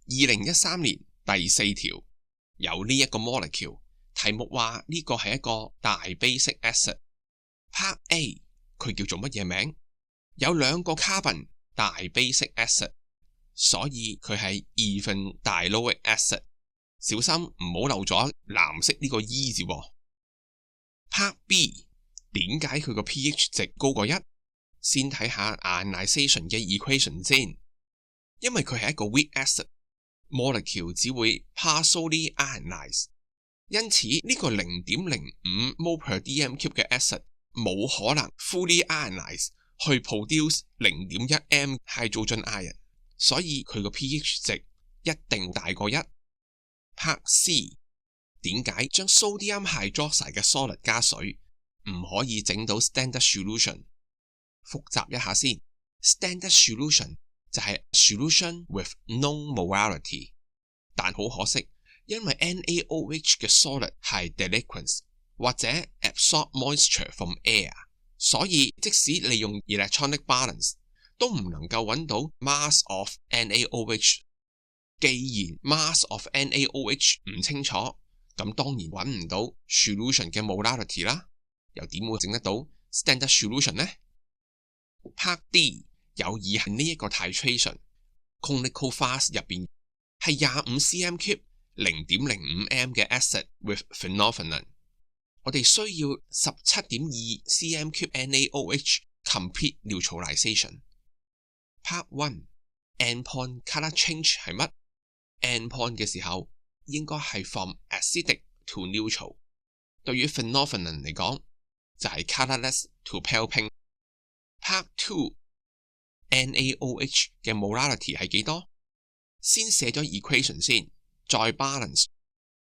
2013年第4條有呢一個 molecule， 題目話呢個係一個大 basic acid。Part A 佢叫做乜嘢名？有2個 carbon 大 basic acid， 所以佢係 even-dilute acid。小心唔好漏咗藍色呢個 E 字。Part B 點解佢個 pH 值高過1？先睇下 ionization 嘅 equation 先。因為佢係一個 weak acid， molecule 只會 partially ionize， 因此呢個 0.05 mol per dm³ 嘅 acid 冇可能 fully ionize 去 produce 0.1 m hydrogen ion， 所以佢個 pH 值一定大過1。Part C 點解將 sodium hydroxide 嘅 solid 加水唔可以整到 standard solution？ 複習一下先， standard solution 就係 solution with known molarity， 但好可惜，因為 NaOH 嘅 solid 係 deliquescence 或者 absorb moisture from air， 所以即使你用 electronic balance 都唔能夠揾到 mass of NaOH。既然 mass of NaOH 唔清楚，咁當然揾唔到 solution 嘅 molarity 啦，又點會整得到 standard solution 呢？ Part D 有以下呢一個 titration， clinical fast 入邊係25 cm³ 0.05 m 嘅 acid with phenolphthalein， 我哋需要 17.2 cm³ NaOH complete neutralization。 Part 1 endpoint color change 係乜？endpoint 嘅時候應該係 from acidic to neutral， 對於 phenolphthalein 嚟講就係 colorless to pale pink。 Part 2 NaOH 嘅 molarity 係幾多？先寫咗 equation 先，再 balance。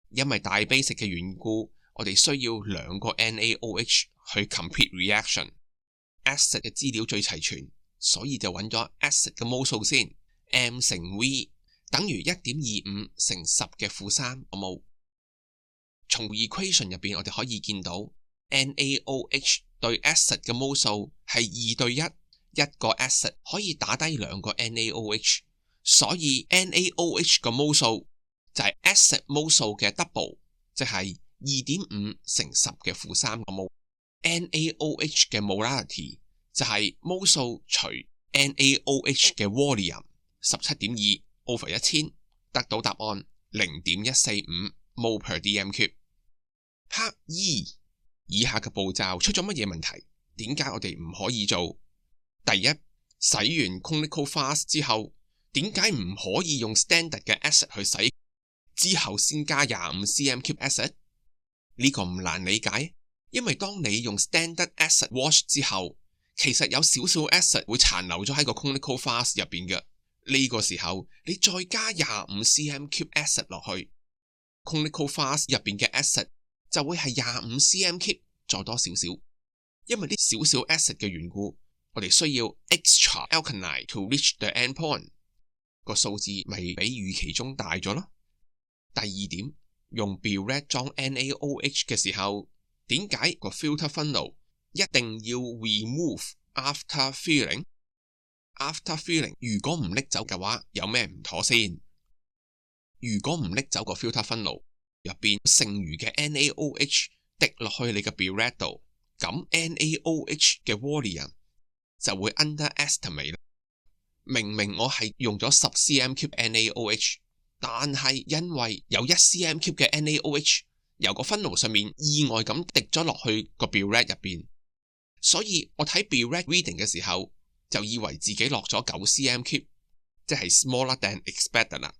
因為大 basic 嘅緣故，我哋需要2個 NaOH 去 complete reaction。acid 嘅資料最齊全，所以就揾咗 acid 嘅 mol 數先， m 乘 v等於 1.25 乘10嘅負3個 mol。從 equation 入邊我哋可以見到 NaOH 對 acid 嘅 mol 數係2對1，一個 acid 可以打低2個 NaOH， 所以 NaOH 嘅 mol 數就係 acid mol 數嘅 double， 即係 2.5 乘10嘅負3個 mol。NaOH 嘅 molarity 就係 mol 數除 NaOH 嘅 volume 17.2 over 1000， 得到答案 0.145 mol per dm³。 Part E 以下嘅步驟出咗乜嘢問題？點解我哋唔可以做？第一，洗完 clinical fast 之後，點解唔可以用 standard 嘅 acid 去洗，之後先加25 cm³ acid？ 呢個唔難理解，因為當你用 standard acid wash 之後，其實有少少 acid 會殘留咗喺個 clinical fast 入邊嘅。呢個時候你再加25 cm³ acid 落去， clinical fast 入邊嘅 acid 就會係25 cm³ 再多少少。因為啲少少 acid 嘅緣故，我哋需要 extra alkaline to reach the end point， 個數字咪比預期中大咗咯。第二點，用 burette 裝 NaOH 嘅時候，點解個 filter funnel 一定要 remove after filling？After filling 如果唔拎走嘅話，有咩唔妥先？如果唔拎走個 filter funnel 入邊剩餘嘅 NaOH 滴落去你嘅 burette 度，咁 NaOH 嘅 volume 就會 underestimate。明明我係用咗10 cm³ NaOH， 但係因為有1 cm³嘅 NaOH 由個 funnel 上面意外咁滴咗落去個 burette 入邊，所以我睇 burette reading 嘅時候就以為自己落咗9 cm³， 即係 smaller than expected 啦。